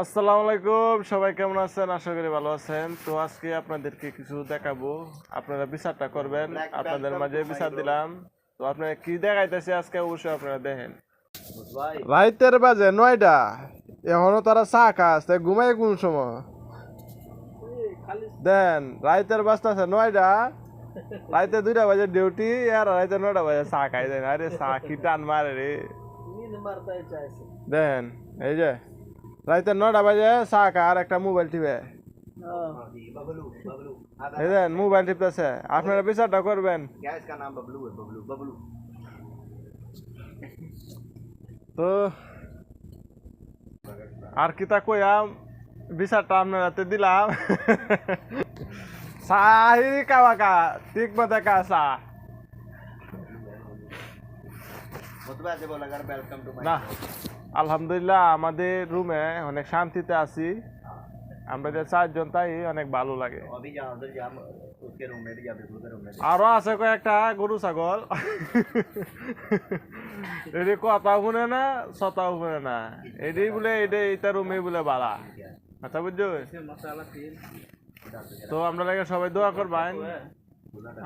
আসসালামু আলাইকুম, সবাই কেমন আছেন? আশা করি ভালো আছেন। তো আজকে আপনাদেরকে কিছু দেখাবো, আপনারা বিচারটা করবেন। আপনাদের মাঝে বিচার দিলাম। তো আপনারা কি দেখাইতেছে আজকে অবশ্যই আপনারা দেখেন। রাইতের বাজে 9টা, এখনো তারা চা খাচ্ছে, ঘুমাই কোন সময় দেন? রাইতের বাজতেছে 9টা, রাইতে 2টা বাজে ডিউটি, আর রাইতে 9টা বাজে চা খাই দেন। আরে চা কি টান মারে রে দেন। এই যে রাইতে 9টা বাজে চা খা আর একটা মোবাইল টিপে, এই দেন মোবাইল টিপতেছে। আপনারা বিচারটা করবেন। তো আর কি তা কইয়াম, বিচারটা আপনার হাতে দিলাম। সাহিরি কাবাকা ঠিক মতো কাসা না। আলহামদুলিল্লাহ আমাদের রুমে অনেক শান্তিতে আছি। আমরা যে 4 জন, তাই অনেক ভালো লাগে। আরো আছে কয়েকটা গরু ছাগল, এটি কথাও শুনে না, সতাও শুনে না। এটি বলে এটা রুমে বলে বালা। আচ্ছা বুঝছো? তো আমরা লাগে সবাই দোয়া করবেন,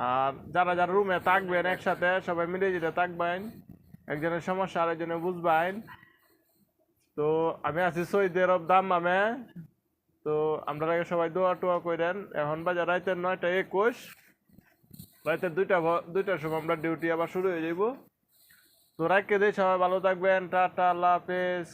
আর যারা যারা রুমে থাকবেন একসাথে সবাই মিলে যেতে থাকবেন, একজনের সমস্যা আরেকজনে বুঝবেন। তো আমি আছি সৌদি আরব দাম্মামে। তো আমরা আগে সবাই দোয়া টোয়া করেন। এখন বাজে রাতের 9টা 21, রাতের 2টার সময় আমরা ডিউটি আবার শুরু হয়ে যাইব। তো রাখকে দিয়ে সবাই ভালো থাকবেন। টাটা, আল্লাহ হাফেজ।